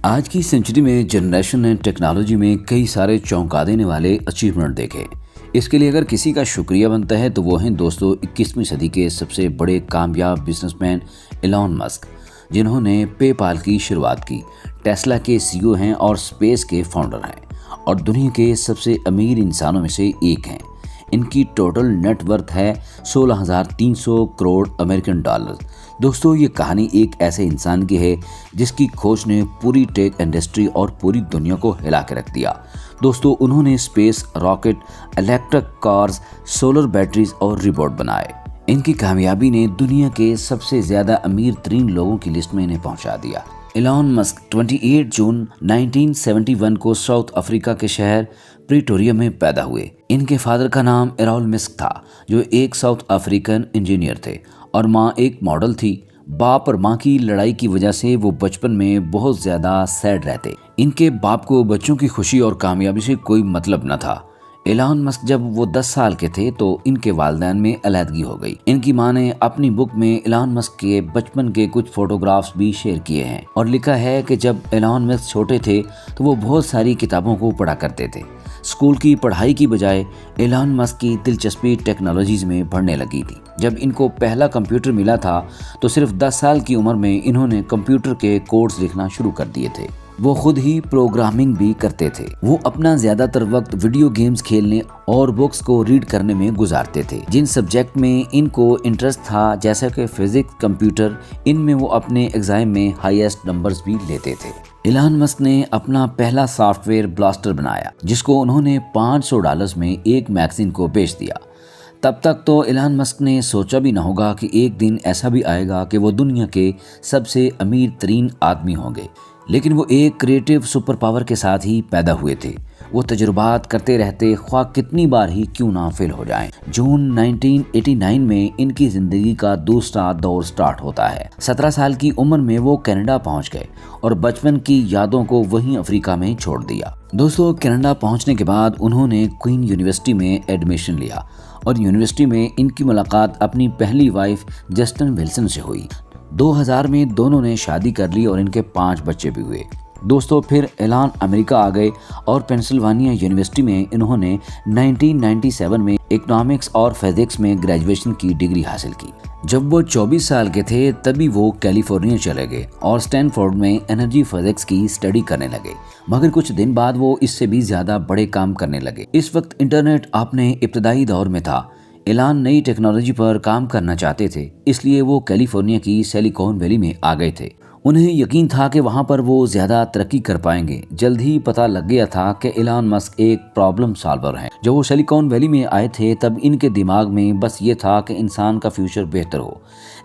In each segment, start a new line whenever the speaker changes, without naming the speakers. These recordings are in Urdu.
آج کی سینچری میں جنریشن نے ٹیکنالوجی میں کئی سارے چونکا دینے والے اچیومنٹ دیکھے۔ اس کے لیے اگر کسی کا شکریہ بنتا ہے تو وہ ہیں دوستو 21ویں صدی کے سب سے بڑے کامیاب بزنس مین ایلان مسک، جنہوں نے پے پال کی شروعات کی، ٹیسلا کے CEO ہیں اور اسپیس کے فاؤنڈر ہیں، اور دنیا کے سب سے امیر انسانوں میں سے ایک ہیں۔ ان کی ٹوٹل نیٹ ورتھ ہے 16,300 کروڑ امریکن ڈالر۔ دوستو، یہ کہانی ایک ایسے انسان کی ہے جس کی کھوج نے پوری ٹیک انڈسٹری اور پوری دنیا کو ہلا کے رکھ دیا۔ دوستو، انہوں نے space, rocket, electric cars, solar batteries اور روبوٹ بنائے۔ ان کی کامیابی نے دنیا کے سب سے زیادہ امیر ترین لوگوں کی لسٹ میں انہیں پہنچا دیا۔ ایلان مسک 28 جون 1971 کو ساؤتھ افریقہ کے شہر پریٹوریا میں پیدا ہوئے۔ ان کے فادر کا نام ایرول مسک تھا، جو ایک ساؤتھ افریقن انجینئر تھے، اور ماں ایک ماڈل تھی۔ باپ اور ماں کی لڑائی کی وجہ سے وہ بچپن میں بہت زیادہ سیڈ رہتے۔ ان کے باپ کو بچوں کی خوشی اور کامیابی سے کوئی مطلب نہ تھا۔ ایلان مسک جب وہ 10 سال کے تھے تو ان کے والدین میں علیحدگی ہو گئی۔ ان کی ماں نے اپنی بک میں ایلان مسک کے بچپن کے کچھ فوٹوگرافز بھی شیئر کیے ہیں، اور لکھا ہے کہ جب ایلان مسک چھوٹے تھے تو وہ بہت ساری کتابوں کو پڑھا کرتے تھے۔ اسکول کی پڑھائی کی بجائے ایلان مسک کی دلچسپی ٹیکنالوجیز میں بڑھنے لگی تھی۔ جب ان کو پہلا کمپیوٹر ملا تھا تو صرف 10 سال کی عمر میں انہوں نے کمپیوٹر کے کوڈز لکھنا شروع کر دیے تھے۔ وہ خود ہی پروگرامنگ بھی کرتے تھے۔ وہ اپنا زیادہ تر وقت ویڈیو گیمز کھیلنے اور بکس کو ریڈ کرنے میں گزارتے تھے۔ جن سبجیکٹ میں ان کو انٹرسٹ تھا، جیسا کہ فزکس، کمپیوٹر، ان میں وہ اپنے ایگزام میں ہائیسٹ نمبرز بھی لیتے تھے۔ ایلان مسک نے اپنا پہلا سافٹ ویئر بلاسٹر بنایا، جس کو انہوں نے $500 میں ایک میگزین کو بیچ دیا۔ تب تک تو ایلان مسک نے سوچا بھی نہ ہوگا کہ ایک دن ایسا بھی آئے گا کہ وہ دنیا کے سب سے امیر ترین آدمی ہوں گے، لیکن وہ ایک کریٹو سپر پاور کے ساتھ ہی پیدا ہوئے تھے۔ وہ تجربات کرتے رہتے، خواہ کتنی بار ہی کیوں نہ فیل ہو جائیں۔ جون 1989 میں ان کی زندگی کا دوسرا دور سٹارٹ ہوتا ہے۔ 17 سال کی عمر میں وہ کینیڈا پہنچ گئے اور بچپن کی یادوں کو وہیں افریقہ میں چھوڑ دیا۔ دوستو، کینیڈا پہنچنے کے بعد انہوں نے کوئن یونیورسٹی میں ایڈمیشن لیا، اور یونیورسٹی میں ان کی ملاقات اپنی پہلی وائف جسٹن ولسن سے ہوئی۔ 2000 میں دونوں نے شادی کر لی اور ان کے 5 بچے بھی ہوئے۔ دوستو، پھر ایلان امریکہ آ گئے اور پینسلوانیا یونیورسٹی میں انہوں نے 1997 میں اکنامکس اور فزکس میں گریجویشن کی ڈگری حاصل کی۔ جب وہ 24 سال کے تھے تبھی وہ کیلیفورنیا چلے گئے اور اسٹینفورڈ میں انرجی فزکس کی اسٹڈی کرنے لگے، مگر کچھ دن بعد وہ اس سے بھی زیادہ بڑے کام کرنے لگے۔ اس وقت انٹرنیٹ اپنے ابتدائی دور میں تھا۔ ایلان نئی ٹیکنالوجی پر کام کرنا چاہتے تھے، اس لیے وہ کیلیفورنیا کی سلیکون ویلی میں آ گئے تھے۔ انہیں یقین تھا کہ وہاں پر وہ زیادہ ترقی کر پائیں گے۔ جلد ہی پتہ لگ گیا تھا کہ ایلان مسک ایک پرابلم سالور ہیں۔ جب وہ سلیکون ویلی میں آئے تھے تب ان کے دماغ میں بس یہ تھا کہ انسان کا فیوچر بہتر ہو۔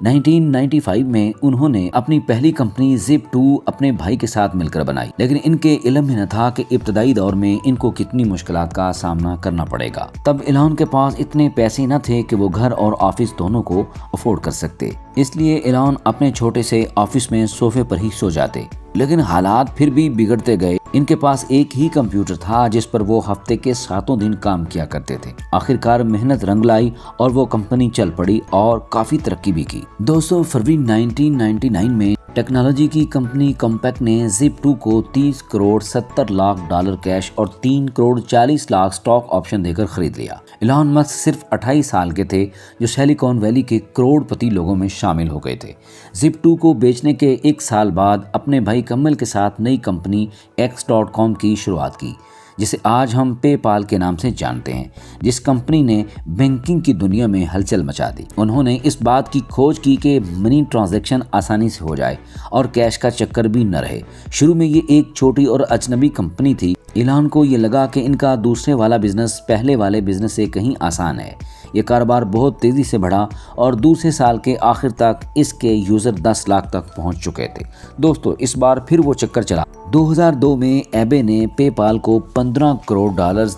1995 میں انہوں نے اپنی پہلی کمپنی Zip2 اپنے بھائی کے ساتھ مل کر بنائی، لیکن ان کے علم میں نہ تھا کہ ابتدائی دور میں ان کو کتنی مشکلات کا سامنا کرنا پڑے گا۔ تب ایلان کے پاس اتنے پیسے نہ تھے کہ وہ گھر اور آفس دونوں کو افورڈ کر سکتے، اس لیے ایلان اپنے چھوٹے سے آفس میں صوفے پر ہی سو جاتے۔ لیکن حالات پھر بھی بگڑتے گئے۔ ان کے پاس ایک ہی کمپیوٹر تھا جس پر وہ ہفتے کے 7 دن کام کیا کرتے تھے۔ آخرکار محنت رنگ لائی اور وہ کمپنی چل پڑی اور کافی ترقی بھی کی۔ دوستو، فروری 1999 میں ٹیکنالوجی کی کمپنی کمپیکٹ نے Zip2 کو $30 کروڑ 70 لاکھ کیش اور $3 کروڑ 40 لاکھ سٹاک آپشن دے کر خرید لیا۔ ایلان مسک صرف 28 سال کے تھے جو سلیکون ویلی کے کروڑ پتی لوگوں میں شامل ہو گئے تھے۔ Zip2 کو بیچنے کے 1 سال بعد اپنے بھائی کمل کے ساتھ نئی کمپنی X.com کی شروعات کی، جسے آج ہم پے پال کے نام سے جانتے ہیں، جس کمپنی نے بینکنگ کی دنیا میں ہلچل مچا دی۔ انہوں نے اس بات کی کھوج کی کہ منی ٹرانزیکشن آسانی سے ہو جائے اور کیش کا چکر بھی نہ رہے۔ شروع میں یہ ایک چھوٹی اور اجنبی کمپنی تھی۔ ایلان کو یہ لگا کہ ان کا دوسرے والا بزنس پہلے والے بزنس سے کہیں آسان ہے۔ یہ کاروبار بہت تیزی سے بڑھا اور دوسرے سال کے آخر تک اس کے یوزر 10 لاکھ تک پہنچ چکے تھے۔ دوستو، اس بار پھر وہ چکر چلا۔ 2002 میں ایبے نے پے پال کو $15 کروڑ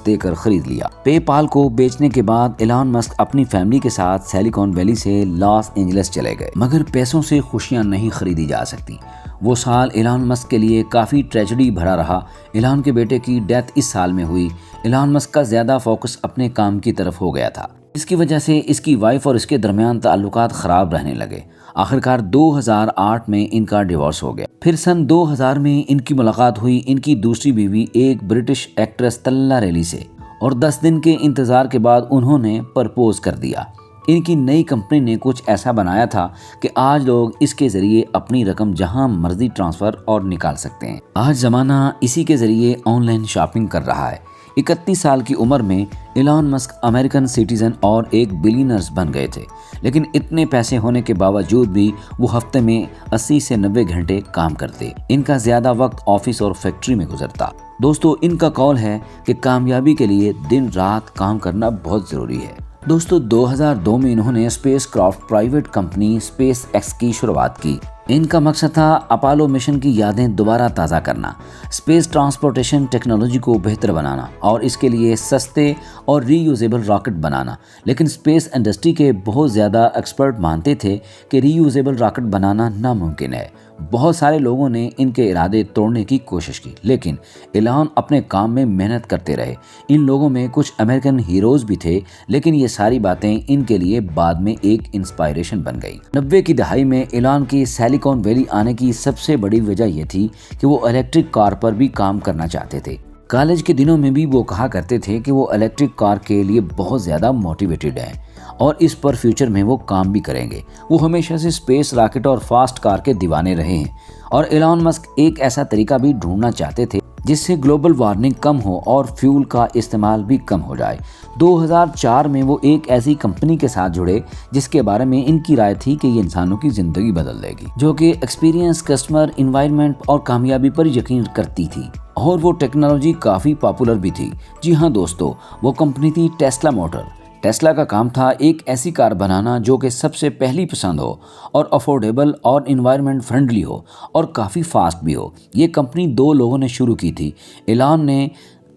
دے کر خرید لیا۔ پے پال کو بیچنے کے بعد ایلان مسک اپنی فیملی کے ساتھ سلیکون ویلی سے لاس اینجلس چلے گئے، مگر پیسوں سے خوشیاں نہیں خریدی جا سکتی۔ وہ سال ایلان مسک کے لیے کافی ٹریجڈی بھرا رہا۔ ایلان کے بیٹے کی ڈیتھ اس سال میں ہوئی۔ ایلان مسک کا زیادہ فوکس اپنے کام کی طرف ہو گیا تھا، اس کی وجہ سے اس کی وائف اور اس کے درمیان تعلقات خراب رہنے لگے۔ آخرکار 2008 میں ان کا ڈیورس ہو گیا۔ پھر سن 2000 میں ان کی ملاقات ہوئی ان کی دوسری بیوی ایک برٹش ایکٹریس تلنا ریلی سے، اور 10 دن کے انتظار کے بعد انہوں نے پرپوز کر دیا۔ ان کی نئی کمپنی نے کچھ ایسا بنایا تھا کہ آج لوگ اس کے ذریعے اپنی رقم جہاں مرضی ٹرانسفر اور نکال سکتے ہیں۔ آج زمانہ اسی کے ذریعے آن لائن شاپنگ کر رہا ہے۔ 31 سال کی عمر میں ایلان مسک امریکن سٹیزن اور ایک بلینئرز بن گئے تھے، لیکن اتنے پیسے ہونے کے باوجود بھی وہ ہفتے میں 80 سے 90 گھنٹے کام کرتے۔ ان کا زیادہ وقت آفس اور فیکٹری میں گزرتا۔ دوستو، ان کا قول ہے کہ کامیابی کے لیے دن رات کام کرنا بہت ضروری ہے۔ دوستو، 2002 میں انہوں نے space craft private company space x کی شروعات کی۔ ان کا مقصد تھا اپولو مشن کی یادیں دوبارہ تازہ کرنا، اسپیس ٹرانسپورٹیشن ٹیکنالوجی کو بہتر بنانا اور اس کے لیے سستے اور ری یوزیبل راکٹ بنانا۔ لیکن اسپیس انڈسٹری کے بہت زیادہ ایکسپرٹ مانتے تھے کہ ری یوزیبل راکٹ بنانا ناممکن ہے۔ بہت سارے لوگوں نے ان کے ارادے توڑنے کی کوشش کی، لیکن ایلان اپنے کام میں محنت کرتے رہے۔ ان لوگوں میں کچھ امریکن ہیروز بھی تھے، لیکن یہ ساری باتیں ان کے لیے بعد میں ایک انسپائریشن بن گئی۔ 90 کی دہائی میں ایلان کی سلیکون ویلی آنے کی سب سے بڑی وجہ یہ تھی کہ وہ الیکٹرک کار پر بھی کام کرنا چاہتے تھے۔ کالج کے دنوں میں بھی وہ کہا کرتے تھے کہ وہ الیکٹرک کار کے لیے بہت زیادہ موٹیویٹڈ ہیں اور اس پر فیوچر میں وہ کام بھی کریں گے۔ وہ ہمیشہ سے اسپیس راکٹ اور فاسٹ کار کے دیوانے رہے ہیں، اور ایلان مسک ایک ایسا طریقہ بھی ڈھونڈنا چاہتے تھے جس سے گلوبل وارمنگ کم ہو اور فیول کا استعمال بھی کم ہو جائے۔ 2004 میں وہ ایک ایسی کمپنی کے ساتھ جڑے جس کے بارے میں ان کی رائے تھی کہ یہ انسانوں کی زندگی بدل دے گی، جو کہ ایکسپیرینس، کسٹمر، انوائرمنٹ اور کامیابی پر یقین کرتی تھی، اور وہ ٹیکنالوجی کافی پاپولر بھی تھی۔ جی ہاں دوستو، وہ کمپنی تھی ٹیسلا موٹر۔ ٹیسلا کا کام تھا ایک ایسی کار بنانا جو کہ سب سے پہلی پسند ہو اور افورڈیبل اور انوائرمنٹ فرینڈلی ہو اور کافی فاسٹ بھی ہو۔ یہ کمپنی 2 لوگوں نے شروع کی تھی۔ ایلان نے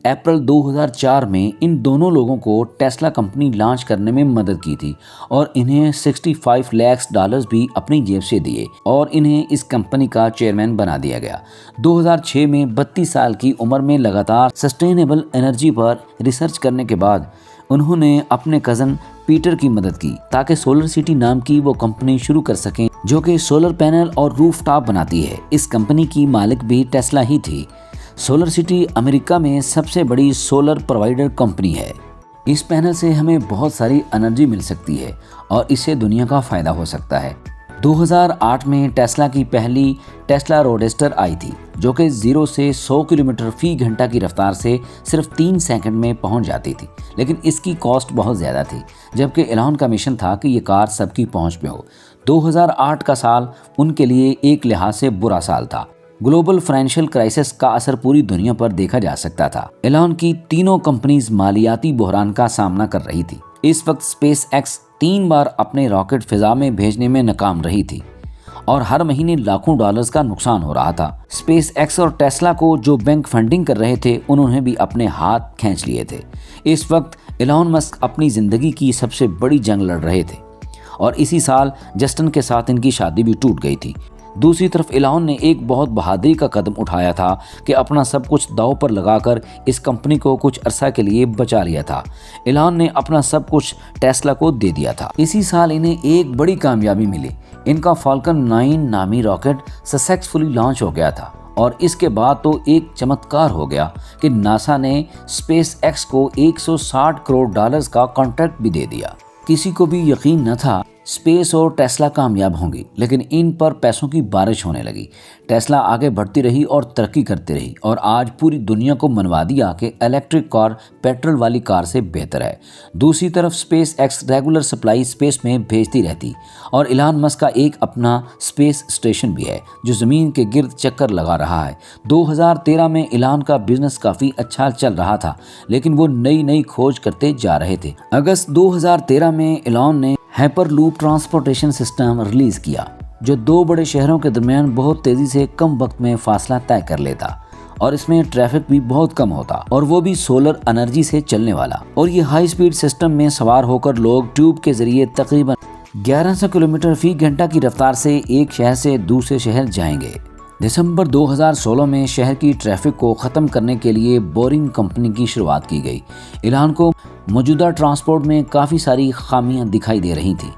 اپریل 2004 میں ان دونوں لوگوں کو ٹیسلا کمپنی لانچ کرنے میں مدد کی تھی، اور انہیں $65 لاکھ بھی اپنی جیب سے دیے اور انہیں اس کمپنی کا چیئرمین بنا دیا گیا۔ 2006 میں 32 سال کی عمر میں لگاتار سسٹینیبل انرجی پر ریسرچ کرنے کے بعد انہوں نے اپنے کزن پیٹر کی مدد کی تاکہ سولر سٹی نام کی وہ کمپنی شروع کر سکیں جو کہ سولر پینل اور روف ٹاپ بناتی ہے۔ اس کمپنی کی مالک بھی ٹیسلا ہی تھی۔ سولر سٹی امریکہ میں سب سے بڑی سولر پرووائڈر کمپنی ہے۔ اس پینل سے ہمیں بہت ساری انرجی مل سکتی ہے اور اس سے دنیا کا فائدہ ہو سکتا ہے۔ 2008 میں ٹیسلا کی پہلی ٹیسلا روڈسٹر آئی تھی جو کہ 0 سے 100 کلومیٹر فی گھنٹہ کی رفتار سے صرف 3 سیکنڈ میں پہنچ جاتی تھی، لیکن اس کی کاسٹ بہت زیادہ تھی، جبکہ ایلان کا مشن تھا کہ یہ کار سب کی پہنچ میں ہو۔ 2008 کا سال ان کے لیے ایک لحاظ سے برا سال تھا۔ گلوبل فائنینشیل کرائسس کا اثر پوری دنیا پر دیکھا جا سکتا تھا۔ ایلان کی تینوں کمپنیز مالیاتی بحران کا سامنا کر رہی تھی۔ اس وقت اسپیس ایکس 3 بار اپنے راکٹ فضا میں بھیجنے میں ناکام رہی تھی اور ہر مہینے لاکھوں ڈالرز کا نقصان ہو رہا تھا۔ اسپیس ایکس اور ٹیسلا کو جو بینک فنڈنگ کر رہے تھے انہوں نے بھی اپنے ہاتھ کھینچ لیے تھے۔ اس وقت ایلان مسک اپنی زندگی کی سب سے بڑی جنگ لڑ رہے تھے، اور اسی سال جسٹن کے ساتھ ان کی شادی بھی ٹوٹ گئی تھی۔ دوسری طرف ایلان نے ایک بہت بہادری کا قدم اٹھایا تھا کہ اپنا سب کچھ داؤ پر لگا کر اس کمپنی کو کچھ عرصہ کے لیے بچا لیا تھا۔ ایلان نے اپنا سب کچھ ٹیسلا کو دے دیا تھا۔ اسی سال انہیں ایک بڑی کامیابی ملی۔ ان کا فالکن 9 نامی راکٹ سکسیسفلی لانچ ہو گیا تھا، اور اس کے بعد تو ایک چمتکار ہو گیا کہ ناسا نے اسپیس ایکس کو $160 کروڑ کا کانٹریکٹ بھی دے دیا۔ کسی کو بھی یقین نہ تھا اسپیس اور ٹیسلا کامیاب ہوں گی، لیکن ان پر پیسوں کی بارش ہونے لگی۔ ٹیسلا آگے بڑھتی رہی اور ترقی کرتی رہی، اور آج پوری دنیا کو منوا دیا کہ الیکٹرک کار پیٹرول والی کار سے بہتر ہے۔ دوسری طرف space x regular supply space میں بھیجتی رہتی، اور ایلان مسک کا ایک اپنا اسپیس اسٹیشن بھی ہے جو زمین کے گرد چکر لگا رہا ہے۔ 2013 میں ایلان کا بزنس کافی اچھا چل رہا تھا، لیکن وہ نئی کھوج کرتے جا رہے تھے۔ اگست 2013 میں ایلان نے hyper loop transportation system release کیا جو 2 بڑے شہروں کے درمیان بہت تیزی سے کم وقت میں فاصلہ طے کر لیتا، اور اس میں ٹریفک بھی بہت کم ہوتا، اور وہ بھی سولر انرجی سے چلنے والا۔ اور یہ ہائی سپیڈ سسٹم میں سوار ہو کر لوگ ٹیوب کے ذریعے تقریباً 1100 کلومیٹر فی گھنٹہ کی رفتار سے ایک شہر سے دوسرے شہر جائیں گے۔ دسمبر 2016 میں شہر کی ٹریفک کو ختم کرنے کے لیے بورنگ کمپنی کی شروعات کی گئی۔ ایلان کو موجودہ ٹرانسپورٹ میں کافی ساری خامیاں دکھائی دے رہی تھیں۔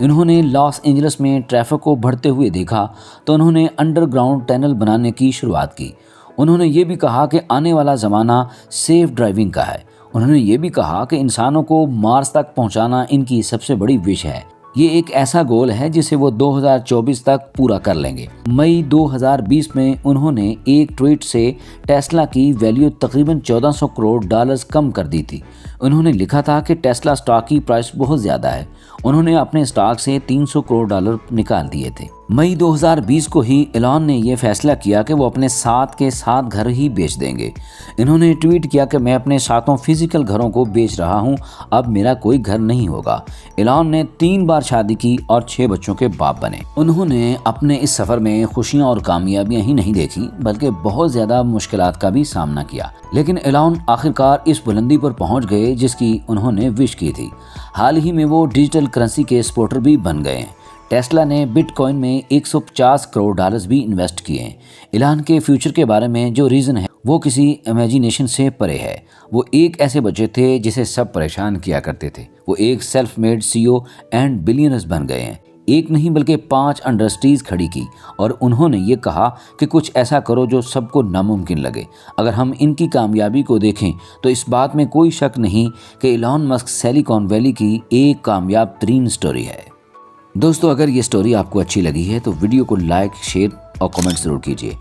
انہوں نے لاس اینجلس میں ٹریفک کو بڑھتے ہوئے دیکھا تو انہوں نے انڈر گراؤنڈ ٹنل بنانے کی شروعات کی۔ انہوں نے یہ بھی کہا کہ آنے والا زمانہ سیف ڈرائیونگ کا ہے۔ انہوں نے یہ بھی کہا کہ انسانوں کو مارس تک پہنچانا ان کی سب سے بڑی وش ہے۔ یہ ایک ایسا گول ہے جسے وہ 2024 تک پورا کر لیں گے۔ مئی 2020 میں انہوں نے ایک ٹویٹ سے ٹیسلا کی ویلیو تقریباً $1400 کروڑ کم کر دی تھی۔ انہوں نے لکھا تھا کہ ٹیسلا سٹاک کی پرائس بہت زیادہ ہے۔ انہوں نے اپنے سٹاک سے $300 کروڑ نکال دیے تھے۔ مئی 2020 کو ہی ایلان نے یہ فیصلہ کیا کہ وہ اپنے 7 کے 7 گھر ہی بیچ دیں گے۔ انہوں نے ٹویٹ کیا کہ میں اپنے 7 فزیکل گھروں کو بیچ رہا ہوں، اب میرا کوئی گھر نہیں ہوگا۔ ایلان نے 3 بار شادی کی اور 6 بچوں کے باپ بنے۔ انہوں نے اپنے اس سفر میں خوشیاں اور کامیابیاں ہی نہیں دیکھی بلکہ بہت زیادہ مشکلات کا بھی سامنا کیا، لیکن ایلان آخرکار اس بلندی پر پہنچ گئے جس کی انہوں نے وش کی تھی۔ حال ہی میں وہ ڈیجیٹل کرنسی کے سپورٹر بھی بن گئے ہیں۔ ٹیسلا نے بٹ کوائن میں $150 کروڑ بھی انویسٹ کیے ہیں۔ ایلان کے فیوچر کے بارے میں جو ریزن ہے وہ کسی امیجینیشن سے پرے ہے۔ وہ ایک ایسے بچے تھے جسے سب پریشان کیا کرتے تھے۔ وہ ایک self made CEO and billionaires بن گئے ہیں۔ ایک نہیں بلکہ 5 انڈسٹریز کھڑی کی اور انہوں نے یہ کہا کہ کچھ ایسا کرو جو سب کو ناممکن لگے۔ اگر ہم ان کی کامیابی کو دیکھیں تو اس بات میں کوئی شک نہیں کہ ایلان مسک سلیکان ویلی کی ایک کامیاب ترین سٹوری ہے۔ دوستو، اگر یہ سٹوری آپ کو اچھی لگی ہے تو ویڈیو کو لائک، شیئر اور کمنٹ ضرور کیجیے۔